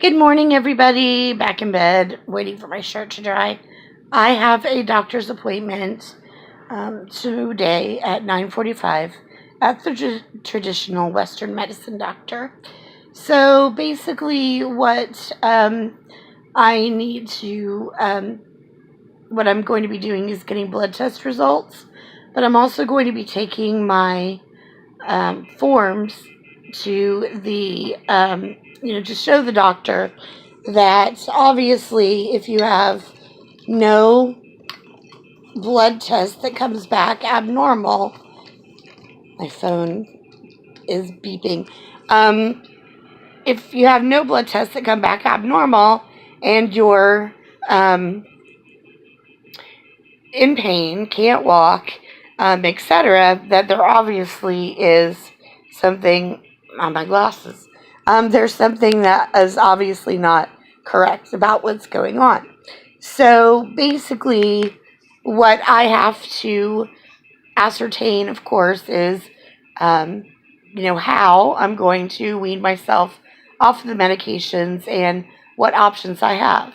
Good morning, everybody. Back in bed, waiting for my shirt to dry. I have a doctor's appointment today at 9:45 at the traditional Western medicine doctor. So basically, I need to, what I'm going to be doing is getting blood test results, but I'm also going to be taking my forms to the to show the doctor that obviously if you have no blood test that comes back abnormal, my phone is beeping. If you have no blood tests that come back abnormal and you're in pain, can't walk, etc., that there obviously is something on my glasses. There's something that is obviously not correct about what's going on. So basically, what I have to ascertain, of course, is how I'm going to wean myself off of the medications and what options I have.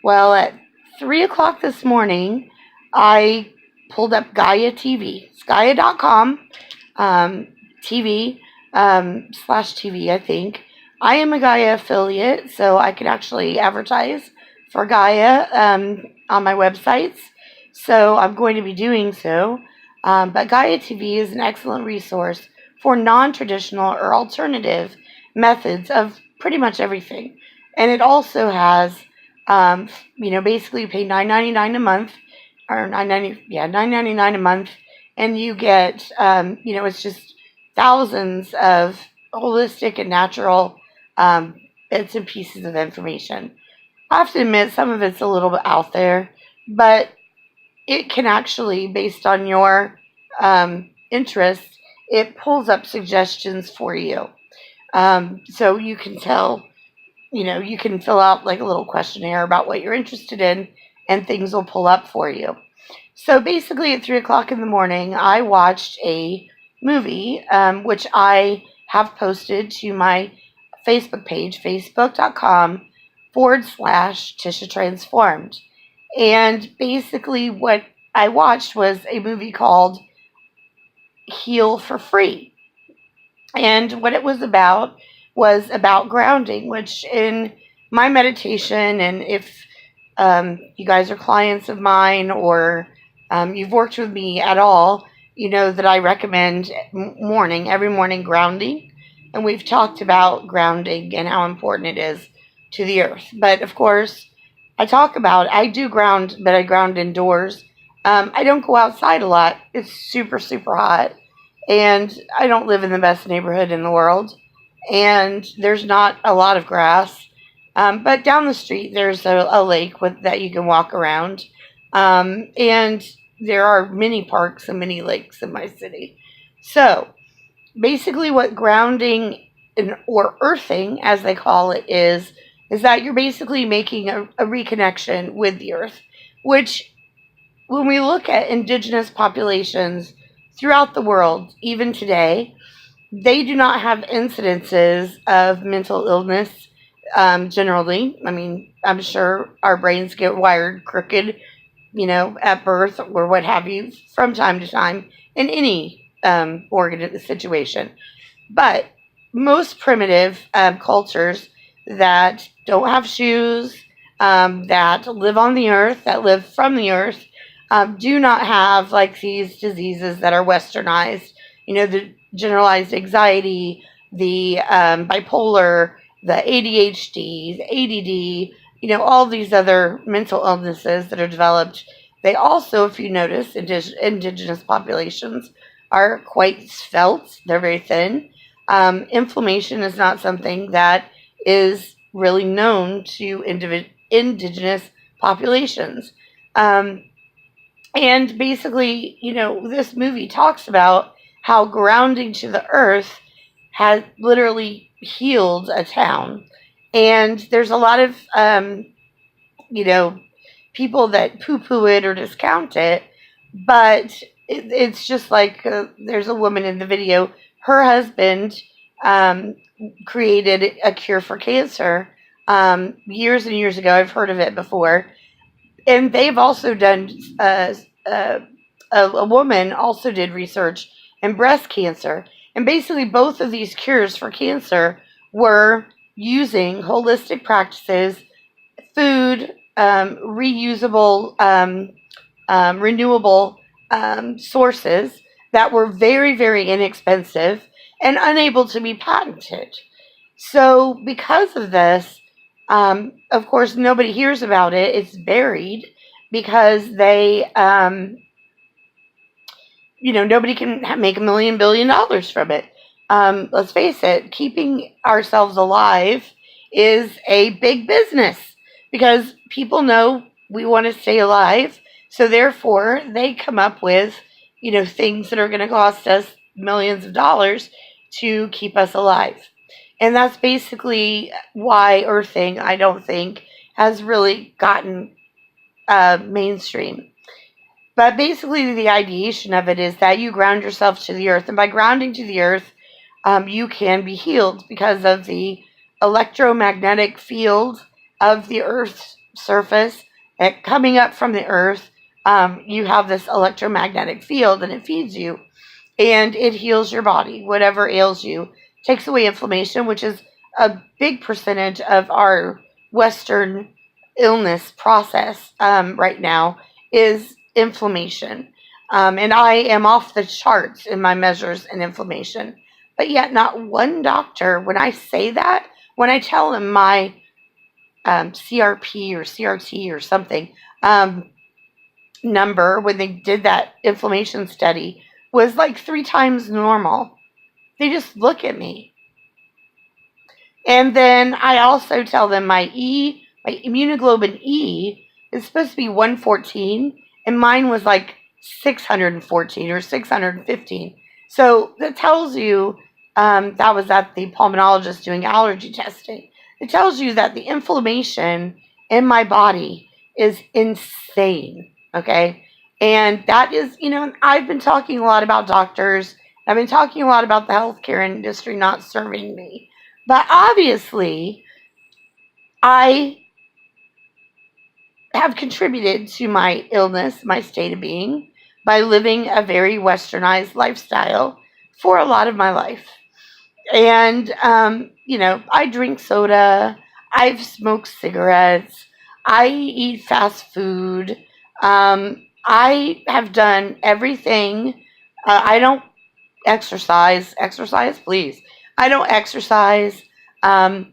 Well, at 3 o'clock this morning, I pulled up Gaia TV. It's Gaia.com TV /TV, I think. I am a Gaia affiliate, so I could actually advertise for Gaia on my websites. So I'm going to be doing so. But Gaia TV is an excellent resource for non-traditional or alternative methods of pretty much everything. And it also has, basically you pay $9.99 a month, or $9.99 a month, and you get, it's just thousands of holistic and natural bits and pieces of information. I have to admit, some of it's a little bit out there, but it can actually, based on your interests, it pulls up suggestions for you. So you can tell, you can fill out like a little questionnaire about what you're interested in, and things will pull up for you. So basically at 3 o'clock in the morning, I watched a movie, which I have posted to my Facebook page, facebook.com/Tisha Transformed. And basically what I watched was a movie called Heal for Free. And what it was about grounding, which in my meditation, and if you guys are clients of mine or you've worked with me at all, you know that I recommend every morning grounding. And we've talked about grounding and how important it is to the earth. But of course, I do ground, but I ground indoors. I don't go outside a lot. It's super, super hot. And I don't live in the best neighborhood in the world. And there's not a lot of grass. But down the street, there's a lake that you can walk around. And there are many parks and many lakes in my city. So basically what grounding or earthing, as they call it, is that you're basically making a reconnection with the earth, which when we look at indigenous populations throughout the world, even today, they do not have incidences of mental illness generally. I mean, I'm sure our brains get wired crooked, at birth or what have you from time to time in any organ situation. But most primitive cultures that don't have shoes, that live on the earth, that live from the earth, do not have like these diseases that are westernized. The generalized anxiety, the bipolar, the ADHD, the ADD, all these other mental illnesses that are developed. They also, if you notice, indigenous populations are quite svelte. They're very thin. Inflammation is not something that is really known to indigenous populations. And basically, this movie talks about how grounding to the earth has literally healed a town. And there's a lot of, people that poo-poo it or discount it. But it's just like there's a woman in the video. Her husband created a cure for cancer years and years ago. I've heard of it before. And they've also done, a woman also did research in breast cancer. And basically, both of these cures for cancer were using holistic practices, food, reusable, renewable sources that were very, very inexpensive and unable to be patented. So, because of this, of course, nobody hears about it. It's buried because nobody can make $1 billion from it. Let's face it, keeping ourselves alive is a big business because people know we want to stay alive. So therefore, they come up with, things that are going to cost us millions of dollars to keep us alive. And that's basically why earthing, I don't think, has really gotten mainstream. But basically, the ideation of it is that you ground yourself to the earth. And by grounding to the earth, you can be healed because of the electromagnetic field of the earth's surface. And coming up from the earth, you have this electromagnetic field and it feeds you. And it heals your body, whatever ails you. Takes away inflammation, which is a big percentage of our Western illness process right now, is inflammation. And I am off the charts in my measures in inflammation. But yet not one doctor, when I say that, when I tell them my CRP or CRT or something number, when they did that inflammation study, was like 3 times normal. They just look at me. And then I also tell them my immunoglobulin E is supposed to be 114, and mine was like 614 or 615. So that tells you, that was at the pulmonologist doing allergy testing. It tells you that the inflammation in my body is insane, okay? And that is, I've been talking a lot about doctors. I've been talking a lot about the healthcare industry not serving me. But obviously, I have contributed to my illness, my state of being, by living a very westernized lifestyle for a lot of my life. And, I drink soda. I've smoked cigarettes. I eat fast food. I have done everything. I don't exercise. Exercise, please. I don't exercise. I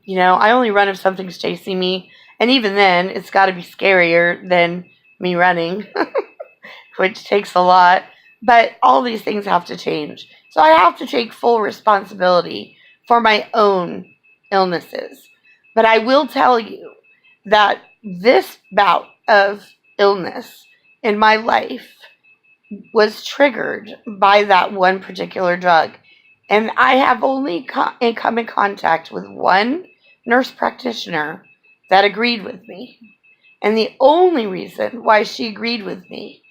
only run if something's chasing me. And even then, it's got to be scarier than me running, which takes a lot. But all these things have to change. So I have to take full responsibility for my own illnesses. But I will tell you that this bout of illness in my life was triggered by that one particular drug. And I have only come in contact with one nurse practitioner that agreed with me. And the only reason why she agreed with me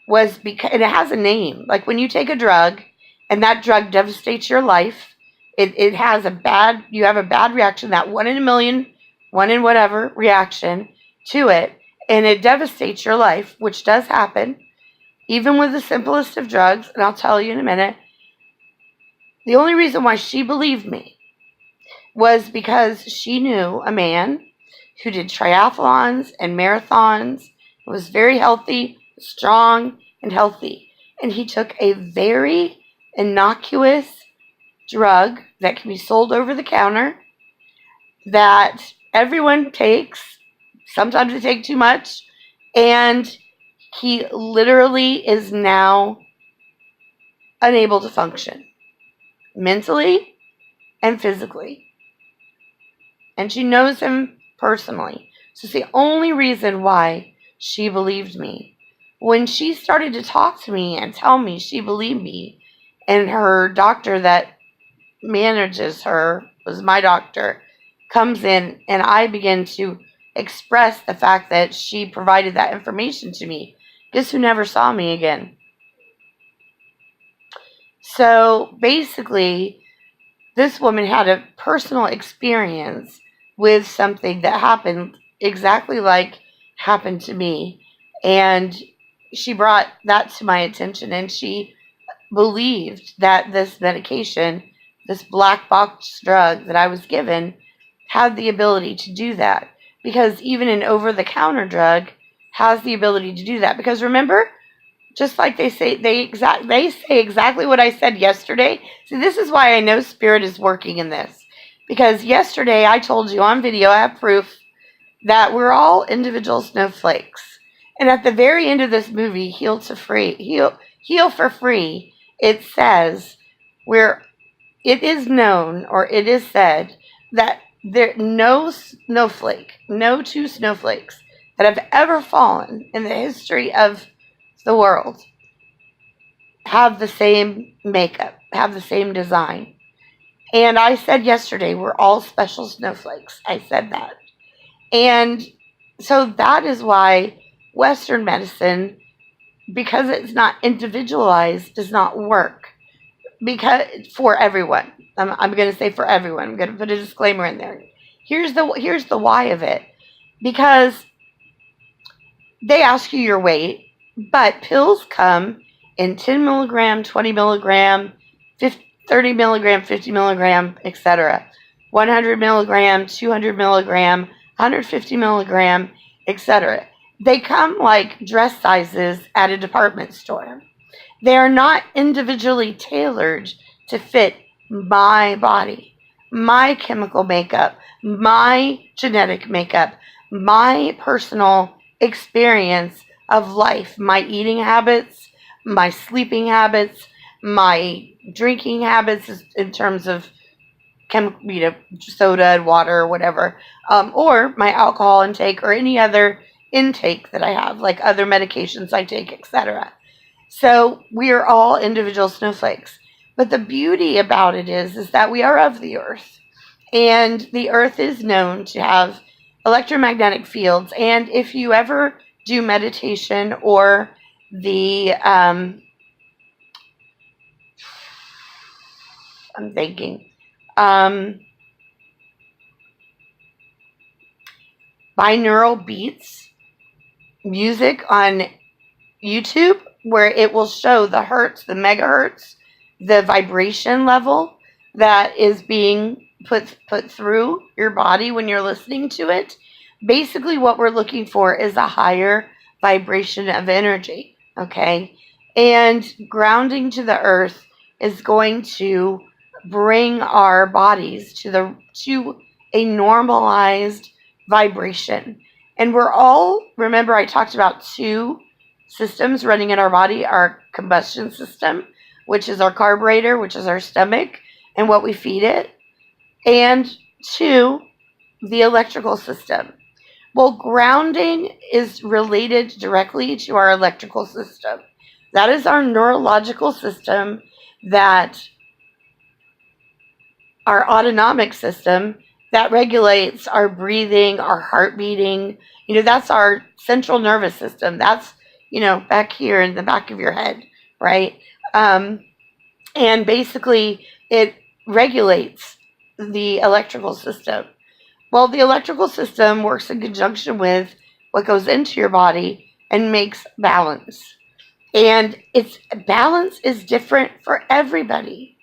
was because, and it has a name. Like when you take a drug and that drug devastates your life, it has you have a bad reaction, that 1 in a million, 1 in whatever reaction to it, and it devastates your life, which does happen, even with the simplest of drugs, and I'll tell you in a minute. The only reason why she believed me was because she knew a man who did triathlons and marathons, was very healthy, strong, and healthy. And he took a very innocuous drug that can be sold over the counter that everyone takes. Sometimes they take too much. And he literally is now unable to function mentally and physically. And she knows him personally. So it's the only reason why she believed me. When she started to talk to me and tell me she believed me, and her doctor that manages her, was my doctor, comes in, and I begin to express the fact that she provided that information to me, guess who never saw me again? So basically, this woman had a personal experience with something that happened exactly like happened to me. And she brought that to my attention, and she believed that this medication, this black box drug that I was given, had the ability to do that. Because even an over the counter drug has the ability to do that. Because remember, just like they say exactly what I said yesterday. See, this is why I know spirit is working in this. Because yesterday I told you on video, I have proof that we're all individual snowflakes. And at the very end of this movie, Heal for Free, it says it is known, or it is said, that no two snowflakes that have ever fallen in the history of the world have the same makeup, have the same design. And I said yesterday, we're all special snowflakes. I said that. And so that is why Western medicine, because it's not individualized, does not work. Because for everyone, I'm going to say for everyone. I'm going to put a disclaimer in there. Here's the why of it. Because they ask you your weight, but pills come in 10 milligram, 20 milligram, 30 milligram, 50 milligram, etc. 100 milligram, 200 milligram, 150 milligram, etc. They come like dress sizes at a department store. They are not individually tailored to fit my body, my chemical makeup, my genetic makeup, my personal experience of life, my eating habits, my sleeping habits, my drinking habits in terms of soda and water or whatever, or my alcohol intake or any other intake that I have, like other medications I take, etc. So we are all individual snowflakes. But the beauty about it is that we are of the earth. And the earth is known to have electromagnetic fields. And if you ever do meditation or the, I'm thinking, binaural beats music on YouTube, where it will show the hertz, the megahertz, the vibration level that is being put through your body when you're listening to it. Basically, what we're looking for is a higher vibration of energy, okay? And grounding to the earth is going to bring our bodies to a normalized vibration. And we're all, remember I talked about two systems running in our body: our combustion system, which is our carburetor, which is our stomach and what we feed it, and two, the electrical system. Well, grounding is related directly to our electrical system. That is our neurological system, that our autonomic system that regulates our breathing, our heart beating. That's our central nervous system. That's, back here in the back of your head, right? And basically, it regulates the electrical system. Well, the electrical system works in conjunction with what goes into your body and makes balance. And its balance is different for everybody.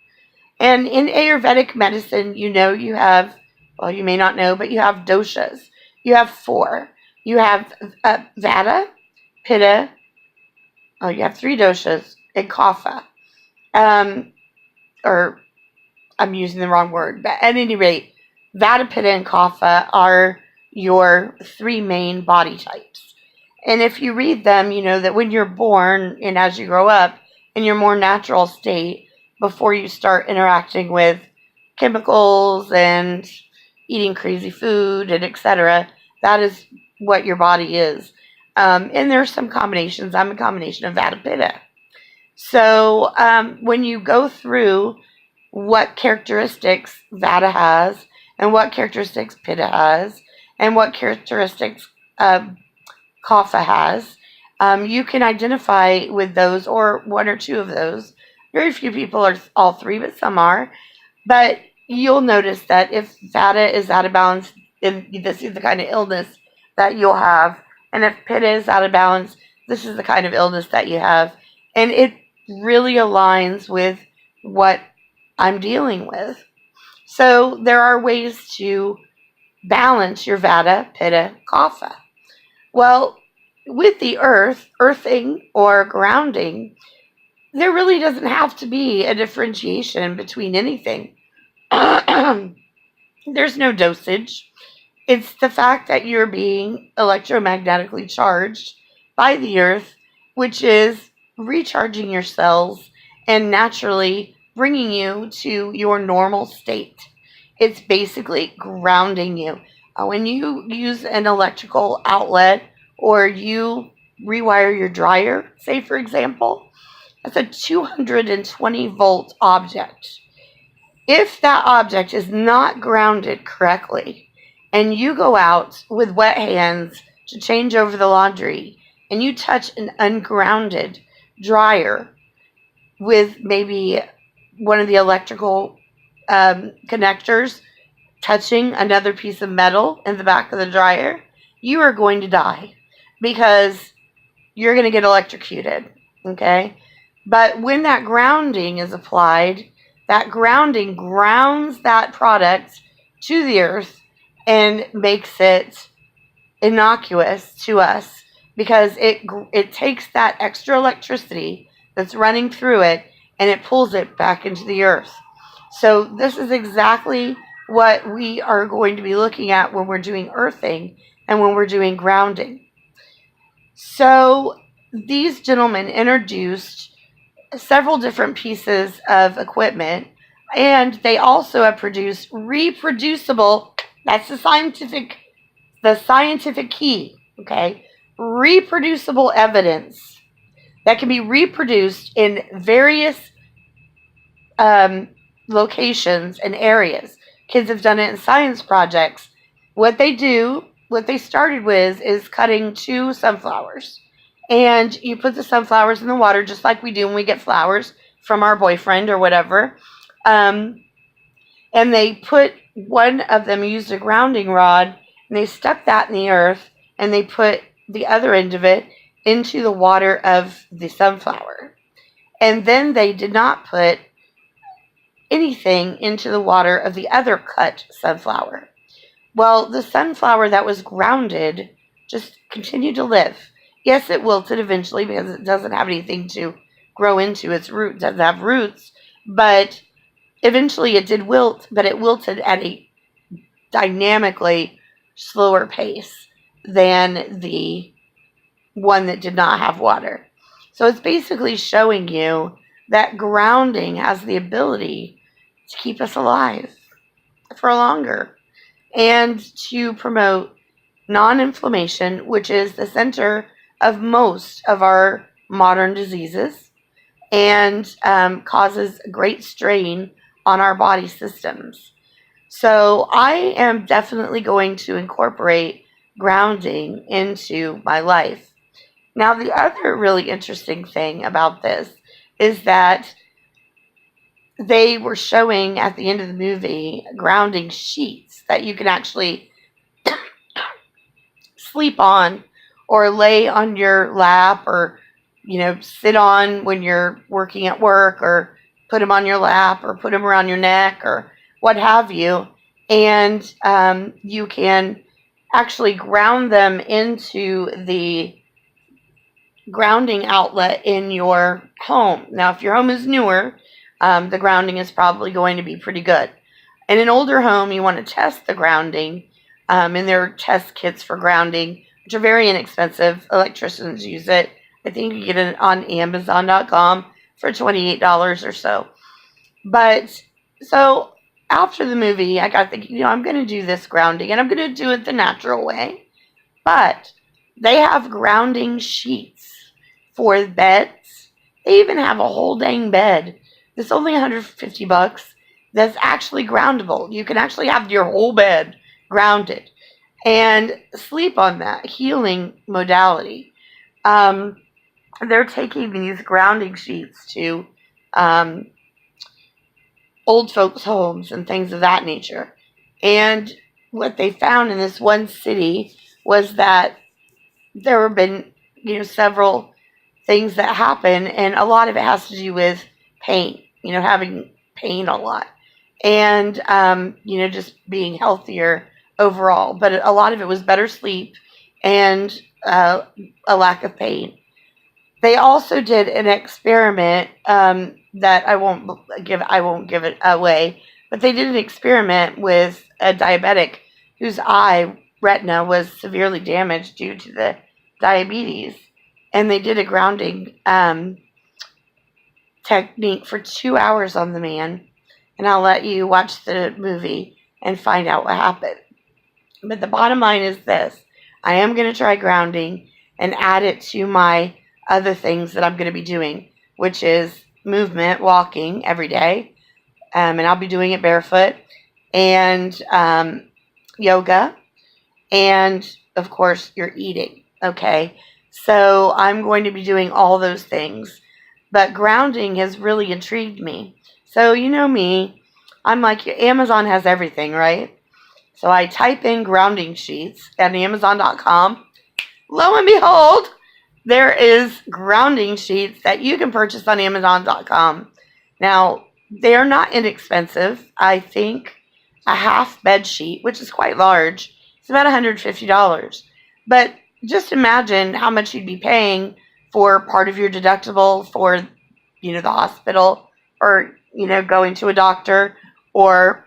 And in Ayurvedic medicine, you have, well, you may not know, but you have doshas. You have 4. You have Vata, Pitta. Oh, you have 3 doshas, and Kapha. Or I'm using the wrong word, but at any rate, Vata, Pitta, and Kapha are your 3 main body types. And if you read them, you know that when you're born and as you grow up in your more natural state, before you start interacting with chemicals and eating crazy food and etc., that is what your body is. And there's some combinations. I'm a combination of Vata, Pitta. So when you go through what characteristics Vata has and what characteristics Pitta has and what characteristics Kapha has, you can identify with those or 1 or 2 of those. Very few people are all 3, but some are. But you'll notice that if Vata is out of balance, and this is the kind of illness that you'll have. And if pitta is out of balance, this is the kind of illness that you have. And it really aligns with what I'm dealing with. So there are ways to balance your vata, pitta, kapha. Well, with the earth, earthing or grounding, there really doesn't have to be a differentiation between anything. There's no dosage. It's the fact that you're being electromagnetically charged by the earth, which is recharging your cells and naturally bringing you to your normal state. It's basically grounding you. When you use an electrical outlet or you rewire your dryer, say for example, that's a 220 volt object. If that object is not grounded correctly and you go out with wet hands to change over the laundry and you touch an ungrounded dryer with maybe one of the electrical connectors touching another piece of metal in the back of the dryer, you are going to die because you're going to get electrocuted, okay? But when that grounding is applied, that grounding grounds that product to the earth and makes it innocuous to us because it takes that extra electricity that's running through it and it pulls it back into the earth. So this is exactly what we are going to be looking at when we're doing earthing and when we're doing grounding. So these gentlemen introduced several different pieces of equipment, and they also have produced reproducible, that's the scientific key, okay? Reproducible evidence that can be reproduced in various locations and areas. Kids have done it in science projects. What they started with is cutting 2 sunflowers. And you put the sunflowers in the water just like we do when we get flowers from our boyfriend or whatever. And they put one of them, used a grounding rod, and they stuck that in the earth, and they put the other end of it into the water of the sunflower. And then they did not put anything into the water of the other cut sunflower. Well, the sunflower that was grounded just continued to live. Yes, it wilted eventually because it doesn't have anything to grow into. Its root doesn't have roots, but eventually it did wilt, but it wilted at a dynamically slower pace than the one that did not have water. So it's basically showing you that grounding has the ability to keep us alive for longer and to promote non-inflammation, which is the center of most of our modern diseases, and causes great strain on our body systems. So I am definitely going to incorporate grounding into my life. Now, the other really interesting thing about this is that they were showing at the end of the movie grounding sheets that you can actually sleep on or lay on your lap or, sit on when you're working at work, or put them on your lap or put them around your neck or what have you. And you can actually ground them into the grounding outlet in your home. Now, if your home is newer, the grounding is probably going to be pretty good. In an older home, you want to test the grounding, and there are test kits for grounding, which are very inexpensive. Electricians use it. I think you get it on Amazon.com for $28 or so. But so after the movie, I got thinking, I'm going to do this grounding, and I'm going to do it the natural way. But they have grounding sheets for beds. They even have a whole dang bed that's only $150 that's actually groundable. You can actually have your whole bed grounded and sleep on that healing modality. They're taking these grounding sheets to old folks' homes and things of that nature. And what they found in this one city was that there have been, several things that happen, and a lot of it has to do with pain, having pain a lot, and, just being healthier overall. But a lot of it was better sleep and a lack of pain. They also did an experiment that I won't give it away, but they did an experiment with a diabetic whose eye retina was severely damaged due to the diabetes, and they did a grounding technique for 2 hours on the man, and I'll let you watch the movie and find out what happened. But the bottom line is this: I am going to try grounding and add it to my other things that I'm going to be doing, which is movement, walking every day, and I'll be doing it barefoot, and yoga, and of course your eating. Okay, so I'm going to be doing all those things, but grounding has really intrigued me. So you know me, I'm like, Amazon has everything, right? So I type in grounding sheets at Amazon.com. Lo and behold, there is grounding sheets that you can purchase on Amazon.com. Now, they are not inexpensive. I think a half bed sheet, which is quite large, is about $150. But just imagine how much you'd be paying for part of your deductible for, the hospital, or, going to a doctor, or,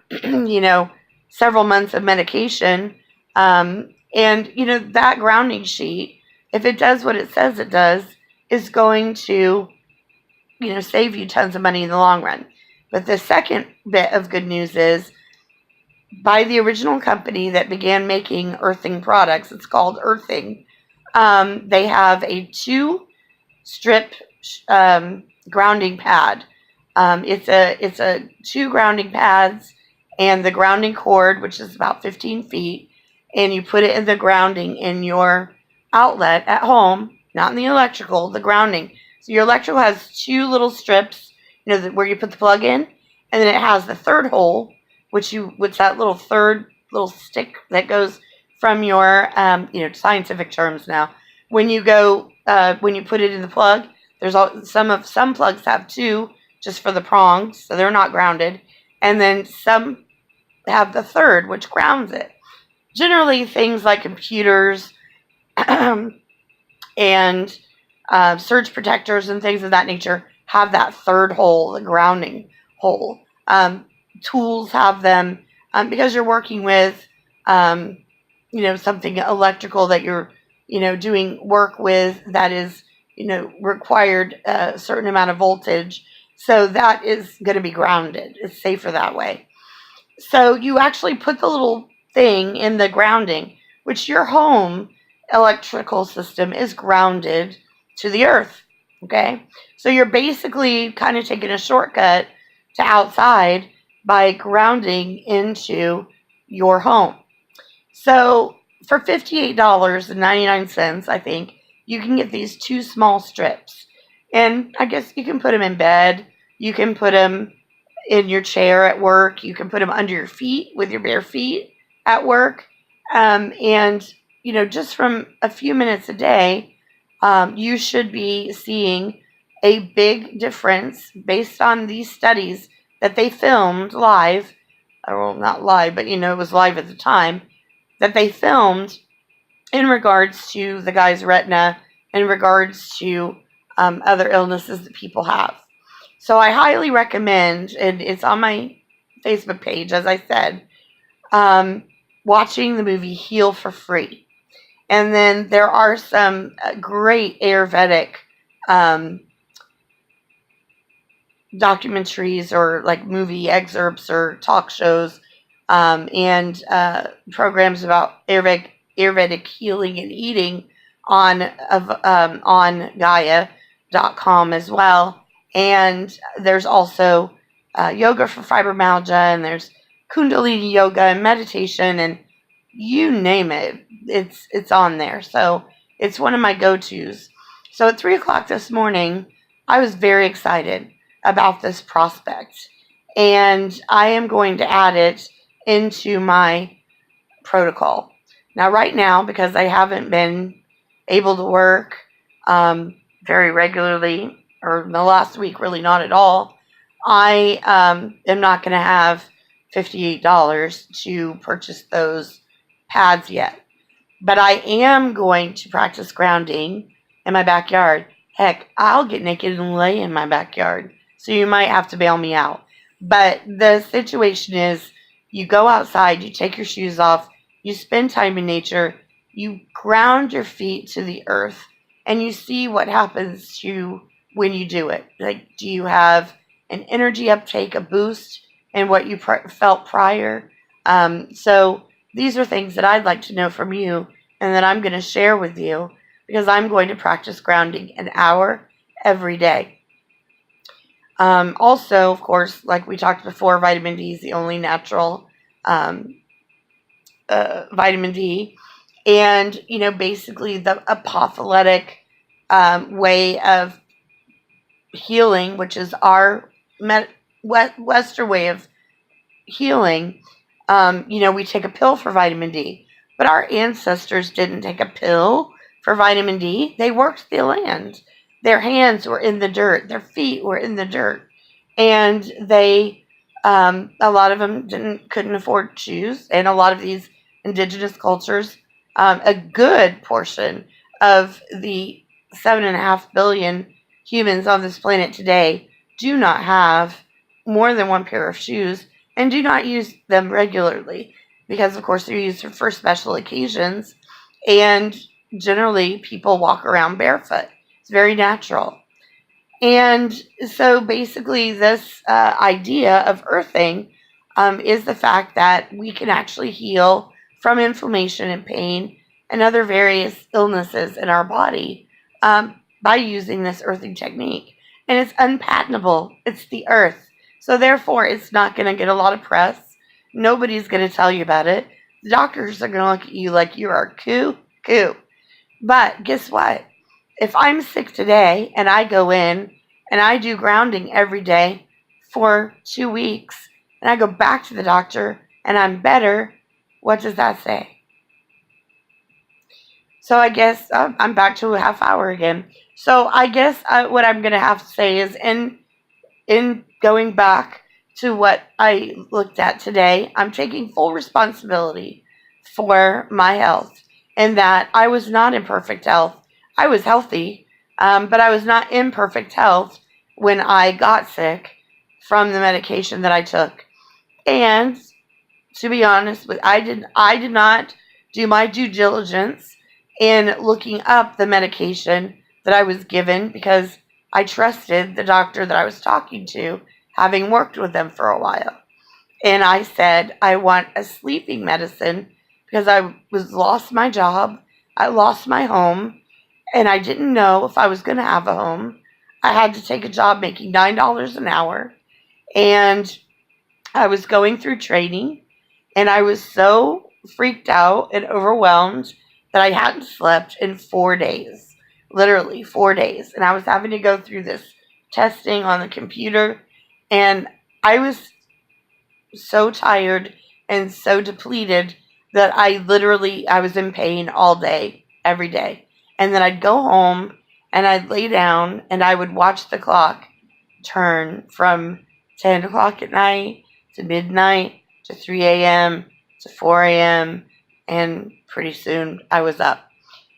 several months of medication. And, that grounding sheet, if it does what it says it does, is going to, save you tons of money in the long run. But the second bit of good news is, by the original company that began making earthing products, it's called Earthing. They have a 2-strip grounding pad. It's a 2 grounding pads and the grounding cord, which is about 15 feet, and you put it in the grounding in your outlet at home, not in the electrical, the grounding. So your electrical has 2 little strips, where you put the plug in, and then it has the third hole, which that little third little stick that goes from your, scientific terms now. When you put it in the plug, some plugs have 2 just for the prongs, so they're not grounded, and then some have the third, which grounds it. Generally, things like computers and surge protectors and things of that nature have that third hole, the grounding hole. Tools have them because you're working with, something electrical that you're, doing work with that is, required a certain amount of voltage. So that is going to be grounded. It's safer that way. So you actually put the little thing in the grounding, which your home electrical system is grounded to the earth. Okay? So you're basically kind of taking a shortcut to outside by grounding into your home. So for $58.99, I think, you can get these 2 small strips. And I guess you can put them in bed. You can put them in your chair at work. You can put them under your feet with your bare feet at work. And, just from a few minutes a day, you should be seeing a big difference based on these studies that they filmed live. Well, not live, but, it was live at the time, that they filmed in regards to the guy's retina, in regards to other illnesses that people have. So I highly recommend, and it's on my Facebook page, as I said, watching the movie Heal for Free. And then there are some great Ayurvedic documentaries, or like movie excerpts, or talk shows, and programs about Ayurvedic healing and eating on Gaia.com as well. And there's also yoga for fibromyalgia, and there's Kundalini yoga and meditation, and you name it, it's on there. So it's one of my go-tos. So at 3:00 this morning, I was very excited about this prospect, and I am going to add it into my protocol. Now, right now, because I haven't been able to work very regularly, or in the last week, really not at all, I am not going to have $58 to purchase those pads yet. But I am going to practice grounding in my backyard. Heck, I'll get naked and lay in my backyard. So you might have to bail me out. But the situation is, you go outside, you take your shoes off, you spend time in nature, you ground your feet to the earth, and you see what happens to you when you do it. Like, do you have an energy uptake, a boost in what you felt prior? So these are things that I'd like to know from you and that I'm going to share with you, because I'm going to practice grounding an hour every day. Also, of course, like we talked before, vitamin D is the only natural vitamin D. And, basically the apophyletic way of healing, which is our Western way of healing. We take a pill for vitamin D, but our ancestors didn't take a pill for vitamin D. They worked the land. Their hands were in the dirt. Their feet were in the dirt. And they, a lot of them couldn't afford shoes. And a lot of these indigenous cultures, a good portion of the 7.5 billion humans on this planet today do not have more than one pair of shoes and do not use them regularly, because of course they're used for special occasions, and generally people walk around barefoot. It's very natural. And so basically this idea of earthing is the fact that we can actually heal from inflammation and pain and other various illnesses in our body by using this earthing technique. And it's unpatentable. It's the earth. So therefore, it's not going to get a lot of press. Nobody's going to tell you about it. The doctors are going to look at you like you are cuckoo. But guess what? If I'm sick today and I go in and I do grounding every day for 2 weeks and I go back to the doctor and I'm better, what does that say? So I guess I'm back to a half hour again. So I guess what I'm going to have to say is, in going back to what I looked at today, I'm taking full responsibility for my health, and that I was not in perfect health. I was healthy, but I was not in perfect health when I got sick from the medication that I took. And to be honest, I did not do my due diligence in looking up the medication that I was given, because I trusted the doctor that I was talking to, having worked with them for a while. And I said, I want a sleeping medicine because I lost my job, I lost my home, and I didn't know if I was going to have a home. I had to take a job making $9 an hour, and I was going through training, and I was so freaked out and overwhelmed that I hadn't slept in 4 days. Literally 4 days. And I was having to go through this testing on the computer, and I was so tired and so depleted that I was in pain all day, every day. And then I'd go home and I'd lay down and I would watch the clock turn from 10 o'clock at night to midnight to 3 a.m. to 4 a.m. and pretty soon I was up.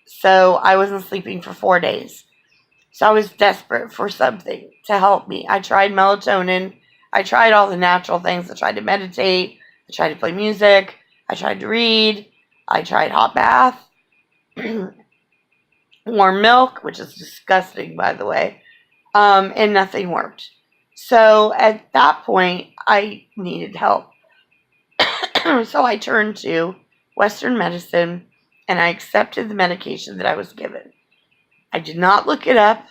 So I wasn't sleeping for 4 days. So I was desperate for something to help me. I tried melatonin. I tried all the natural things. I tried to meditate. I tried to play music. I tried to read. I tried hot bath. Warm milk, which is disgusting, by the way. And nothing worked. So at that point, I needed help. So I turned to Western medicine, and I accepted the medication that I was given. I did not look it up.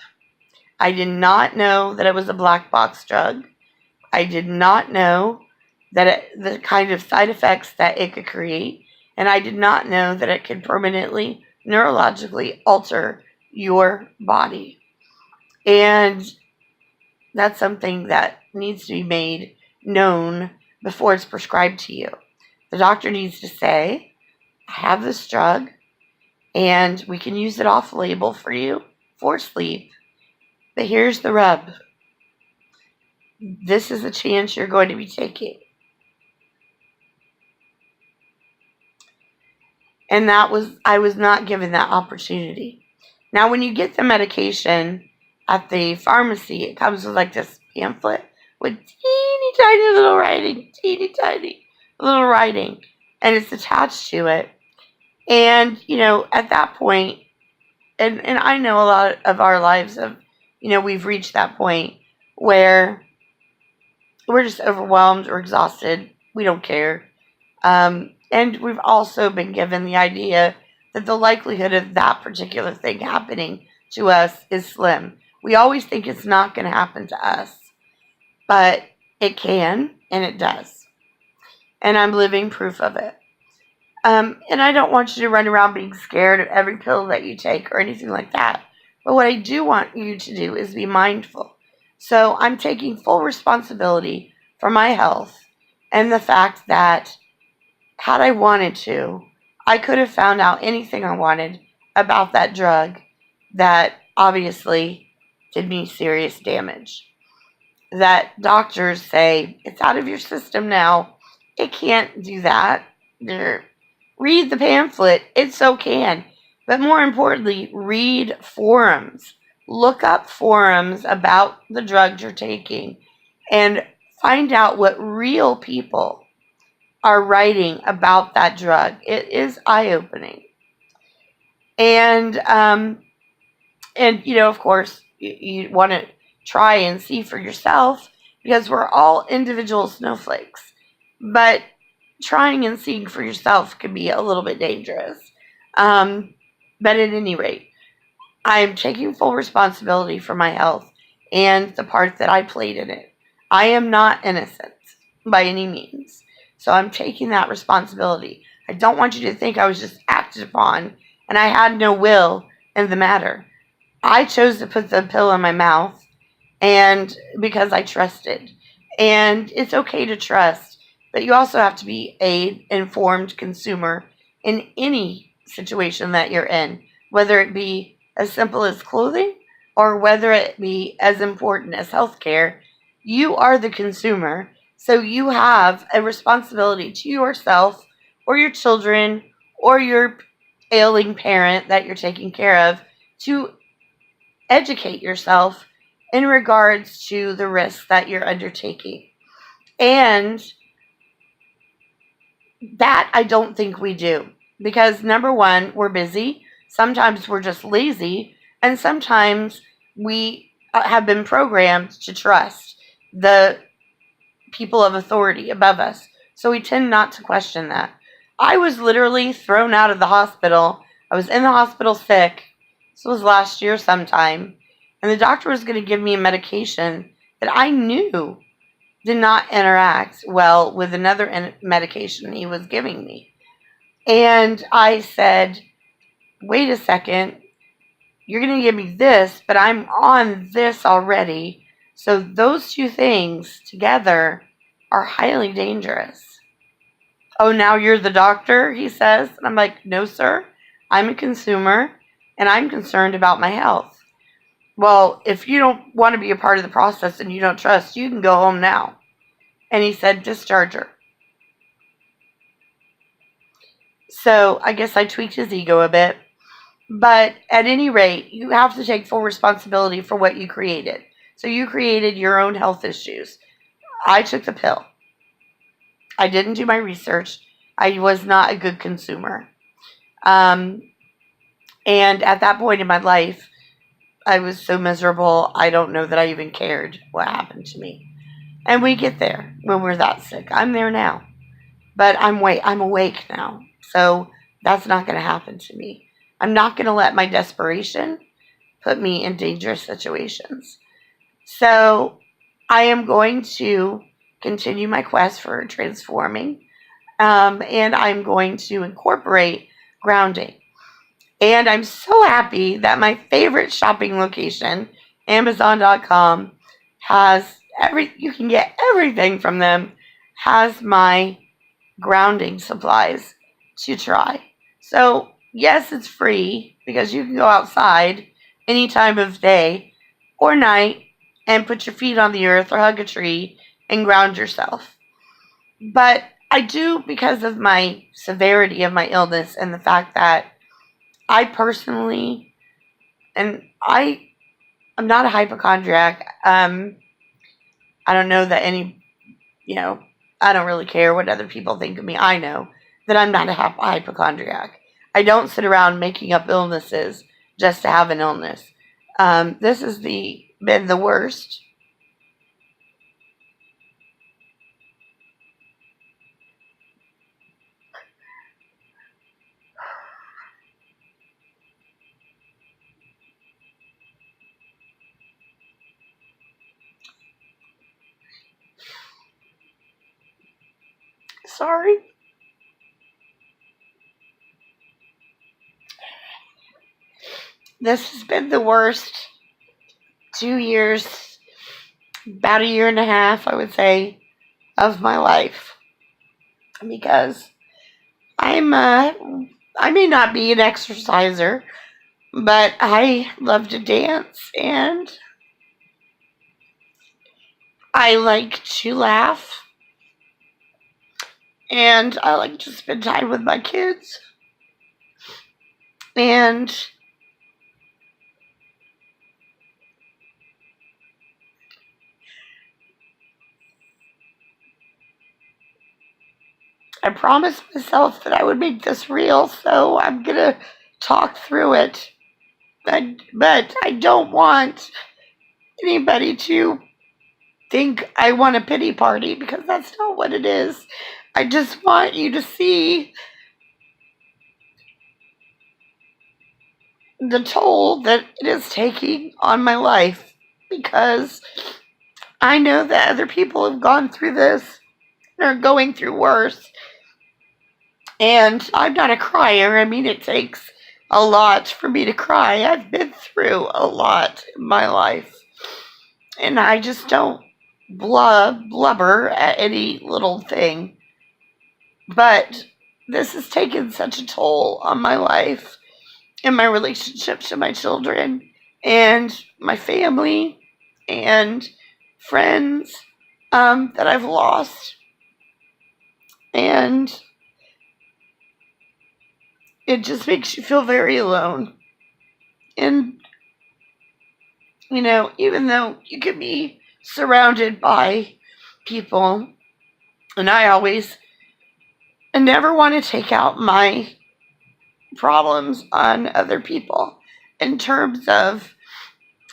I did not know that it was a black box drug. I did not know that the kind of side effects that it could create. And I did not know that it could permanently, neurologically alter your body. And that's something that needs to be made known before it's prescribed to you. The doctor needs to say, I have this drug, and we can use it off label for you for sleep. But here's the rub. This is a chance you're going to be taking. And I was not given that opportunity. Now, when you get the medication at the pharmacy, it comes with like this pamphlet with teeny tiny little writing, and it's attached to it. And, at that point, and I know a lot of our lives we've reached that point where we're just overwhelmed or exhausted. We don't care. And we've also been given the idea that the likelihood of that particular thing happening to us is slim. We always think it's not going to happen to us, but it can, and it does. And I'm living proof of it. And I don't want you to run around being scared of every pill that you take or anything like that. But what I do want you to do is be mindful. So I'm taking full responsibility for my health and the fact that had I wanted to, I could have found out anything I wanted about that drug that obviously did me serious damage. That doctors say, it's out of your system now. It can't do that. Read the pamphlet. It so can. But more importantly, read forums. Look up forums about the drugs you're taking and find out what real people are writing about that drug. It is eye-opening. And of course, you want to try and see for yourself because we're all individual snowflakes. But trying and seeing for yourself can be a little bit dangerous. But at any rate, I'm taking full responsibility for my health and the part that I played in it. I am not innocent by any means. So I'm taking that responsibility. I don't want you to think I was just acted upon and I had no will in the matter. I chose to put the pill in my mouth and because I trusted. And it's okay to trust, but you also have to be an informed consumer in any situation that you're in, whether it be as simple as clothing or whether it be as important as healthcare. You are the consumer. So you have a responsibility to yourself or your children or your ailing parent that you're taking care of to educate yourself in regards to the risks that you're undertaking. And that I don't think we do. Because number one, we're busy. Sometimes we're just lazy. And sometimes we have been programmed to trust the people of authority above us. So we tend not to question that. I was literally thrown out of the hospital. I was in the hospital sick. This was last year sometime. And the doctor was going to give me a medication that I knew did not interact well with another medication he was giving me. And I said, wait a second. You're going to give me this, but I'm on this already. So those two things together are highly dangerous. Oh, now you're the doctor, he says. And I'm like, no, sir. I'm a consumer, and I'm concerned about my health. Well, if you don't want to be a part of the process and you don't trust, you can go home now. And he said, discharge her. So I guess I tweaked his ego a bit. But at any rate, you have to take full responsibility for what you created. So you created your own health issues. I took the pill. I didn't do my research. I was not a good consumer. And at that point in my life, I was so miserable, I don't know that I even cared what happened to me. And we get there when we're that sick. I'm there now. But I'm awake now. So that's not going to happen to me. I'm not going to let my desperation put me in dangerous situations. So I am going to continue my quest for transforming. And I'm going to incorporate grounding. And I'm so happy that my favorite shopping location, Amazon.com, has you can get everything from them, has my grounding supplies to try. So, yes, it's free because you can go outside any time of day or night and put your feet on the earth or hug a tree and ground yourself. But I do, because of my severity of my illness and the fact that I personally, and I'm not a hypochondriac. I don't know that any, I don't really care what other people think of me. I know that I'm not a hypochondriac. I don't sit around making up illnesses just to have an illness. This has been the worst. Sorry. This has been the worst 2 years, about a year and a half, I would say, of my life. Because I may not be an exerciser, but I love to dance and I like to laugh and I like to spend time with my kids. And I promised myself that I would make this real, so I'm gonna talk through it. But I don't want anybody to think I want a pity party, because that's not what it is. I just want you to see the toll that it is taking on my life, because I know that other people have gone through this and are going through worse. And I'm not a crier. I mean, it takes a lot for me to cry. I've been through a lot in my life. And I just don't blubber at any little thing. But this has taken such a toll on my life and my relationships to my children and my family and friends that I've lost. And it just makes you feel very alone. And, even though you can be surrounded by people, and I never want to take out my problems on other people in terms of,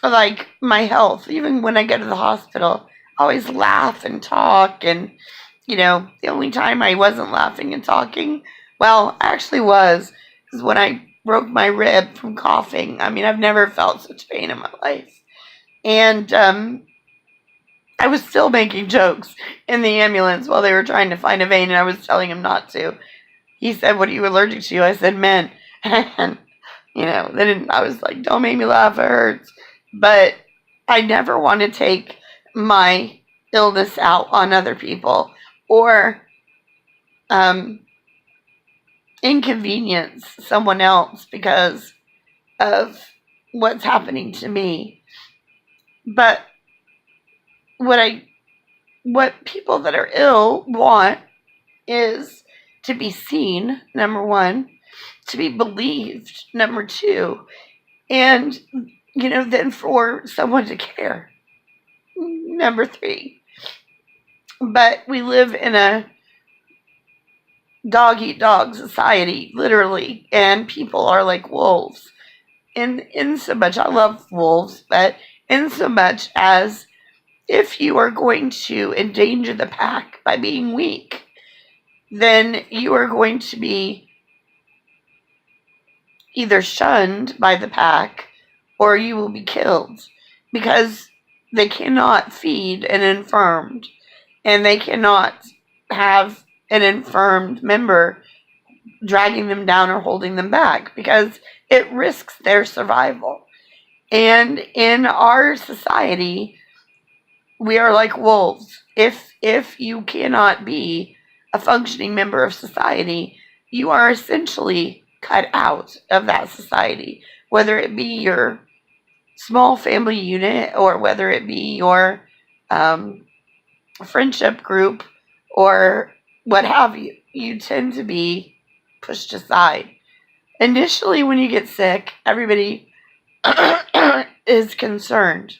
like, my health. Even when I go to the hospital, I always laugh and talk. And, the only time I wasn't laughing and talking, well, actually was when I broke my rib from coughing. I mean, I've never felt such pain in my life. And I was still making jokes in the ambulance while they were trying to find a vein, and I was telling him not to. He said, "What are you allergic to?" I said, "Men." And, I was like, "Don't make me laugh, it hurts." But I never want to take my illness out on other people or inconvenience someone else because of what's happening to me. But what people that are ill want is to be seen, number one, to be believed, number two, and, then for someone to care, number three. But we live in a dog eat dog society, literally, and people are like wolves. In so much, I love wolves, but in so much as if you are going to endanger the pack by being weak, then you are going to be either shunned by the pack or you will be killed, because they cannot feed an infirmed, and they cannot have an infirmed member dragging them down or holding them back, because it risks their survival. And in our society, we are like wolves. If you cannot be a functioning member of society, you are essentially cut out of that society, whether it be your small family unit or whether it be your friendship group or what have you. You tend to be pushed aside. Initially, when you get sick, everybody is concerned.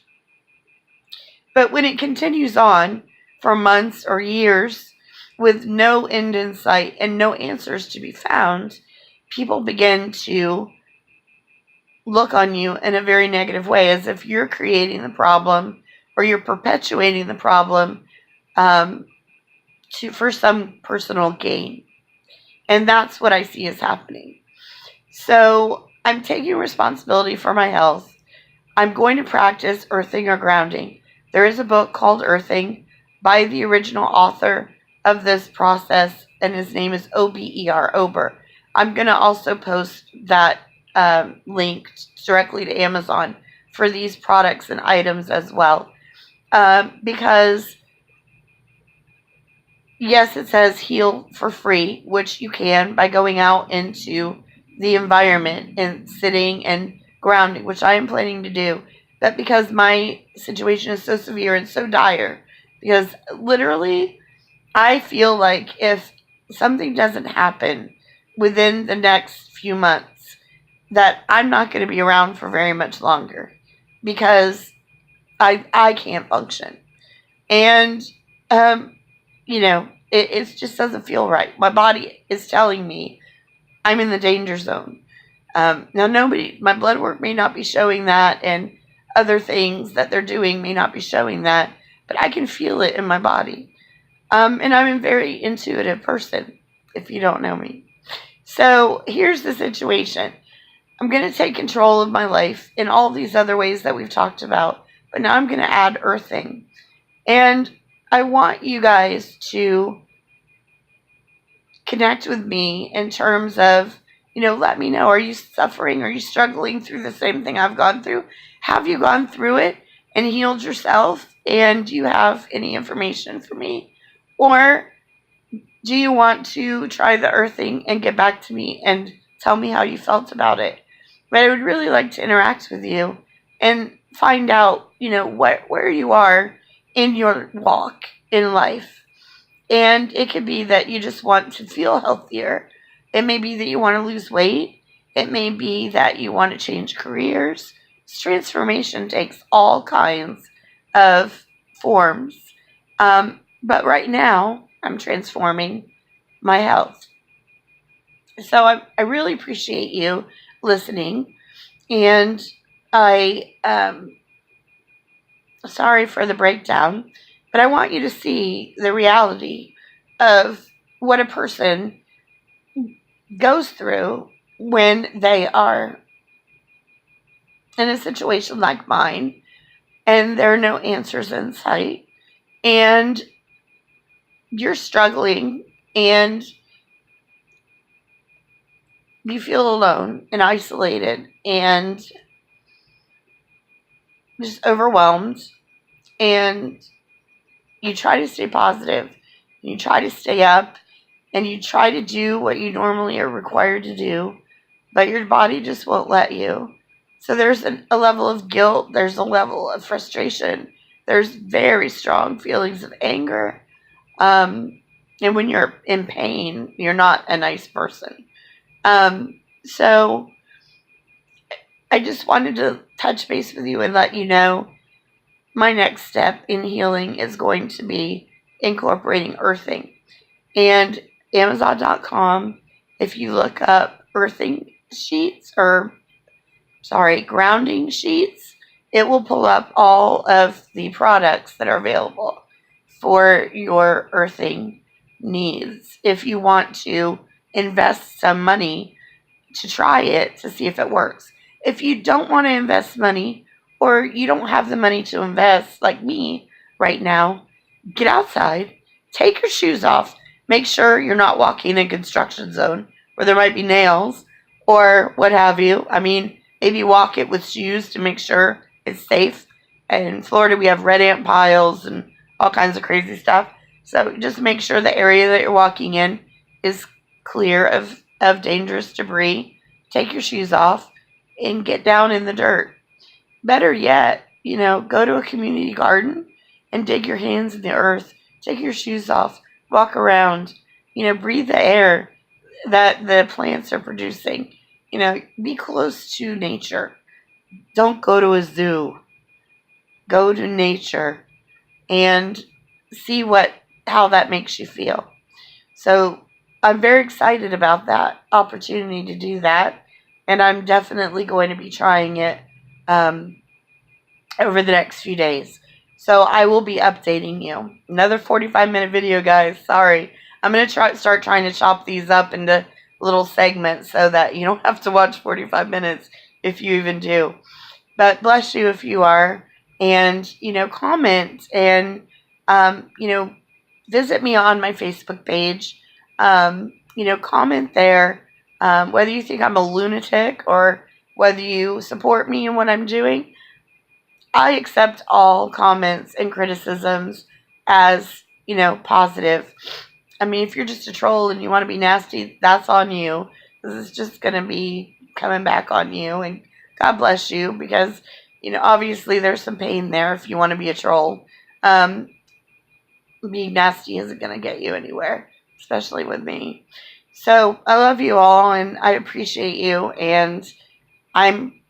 But when it continues on for months or years with no end in sight and no answers to be found, people begin to look on you in a very negative way, as if you're creating the problem or you're perpetuating the problem for some personal gain. And that's what I see is happening. So I'm taking responsibility for my health. I'm going to practice earthing or grounding. There is a book called Earthing by the original author of this process, and his name is Ober, Ober. I'm going to also post that link directly to Amazon for these products and items as well. Because, yes, it says heal for free, which you can by going out into the environment and sitting and grounding, which I am planning to do. But because my situation is so severe and so dire, because literally I feel like if something doesn't happen within the next few months, that I'm not going to be around for very much longer, because I can't function. And, it just doesn't feel right. My body is telling me I'm in the danger zone. Now, my blood work may not be showing that, and other things that they're doing may not be showing that, but I can feel it in my body. And I'm a very intuitive person, if you don't know me. So here's the situation. I'm going to take control of my life in all these other ways that we've talked about, but now I'm going to add earthing. And I want you guys to connect with me in terms of, let me know, are you suffering? Are you struggling through the same thing I've gone through? Have you gone through it and healed yourself? And do you have any information for me? Or do you want to try the earthing and get back to me and tell me how you felt about it? But I would really like to interact with you and find out, where you are in your walk in life. And it could be that you just want to feel healthier. It may be that you want to lose weight. It may be that you want to change careers. Transformation takes all kinds of forms. But right now, I'm transforming my health. So I really appreciate you listening. And sorry for the breakdown, but I want you to see the reality of what a person goes through when they are in a situation like mine and there are no answers in sight and you're struggling and you feel alone and isolated and just overwhelmed, and you try to stay positive, you try to stay up, and you try to do what you normally are required to do, but your body just won't let you. So there's a level of guilt, there's a level of frustration, there's very strong feelings of anger, and when you're in pain, you're not a nice person. So I just wanted to touch base with you and let you know my next step in healing is going to be incorporating earthing. And Amazon.com, if you look up grounding sheets, it will pull up all of the products that are available for your earthing needs. If you want to invest some money to try it to see if it works. If you don't want to invest money, or you don't have the money to invest like me right now, get outside, take your shoes off, make sure you're not walking in a construction zone where there might be nails or what have you. I mean, maybe walk it with shoes to make sure it's safe. And in Florida, we have red ant piles and all kinds of crazy stuff. So just make sure the area that you're walking in is clear of dangerous debris. take your shoes off and get down in the dirt. Better yet, go to a community garden and dig your hands in the earth. Take your shoes off, walk around, breathe the air that the plants are producing. Be close to nature. Don't go to a zoo. Go to nature and see how that makes you feel. So I'm very excited about that opportunity to do that, and I'm definitely going to be trying it over the next few days. So I will be updating you. Another 45-minute video, guys. Sorry. I'm going to start trying to chop these up into little segments so that you don't have to watch 45 minutes if you even do. But bless you if you are. And, comment and, visit me on my Facebook page. Comment there whether you think I'm a lunatic or whether you support me in what I'm doing. I accept all comments and criticisms as, positive. I mean, if you're just a troll and you want to be nasty, that's on you. This is just going to be coming back on you. And God bless you because, obviously there's some pain there if you want to be a troll. Being nasty isn't going to get you anywhere, especially with me. So I love you all and I appreciate you. And I'm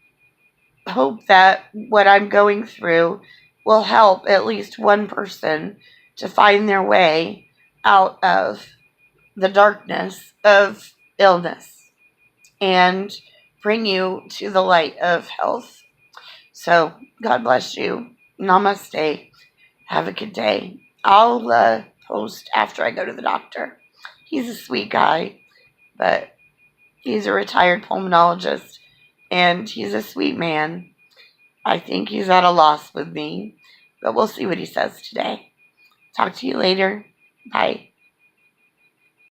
hope that what I'm going through will help at least one person to find their way out of the darkness of illness and bring you to the light of health. So God bless you. Namaste. Have a good day. I'll post after I go to the doctor. He's a sweet guy, but he's a retired pulmonologist. And he's a sweet man. I think he's at a loss with me, but we'll see what he says today. Talk to you later. Bye.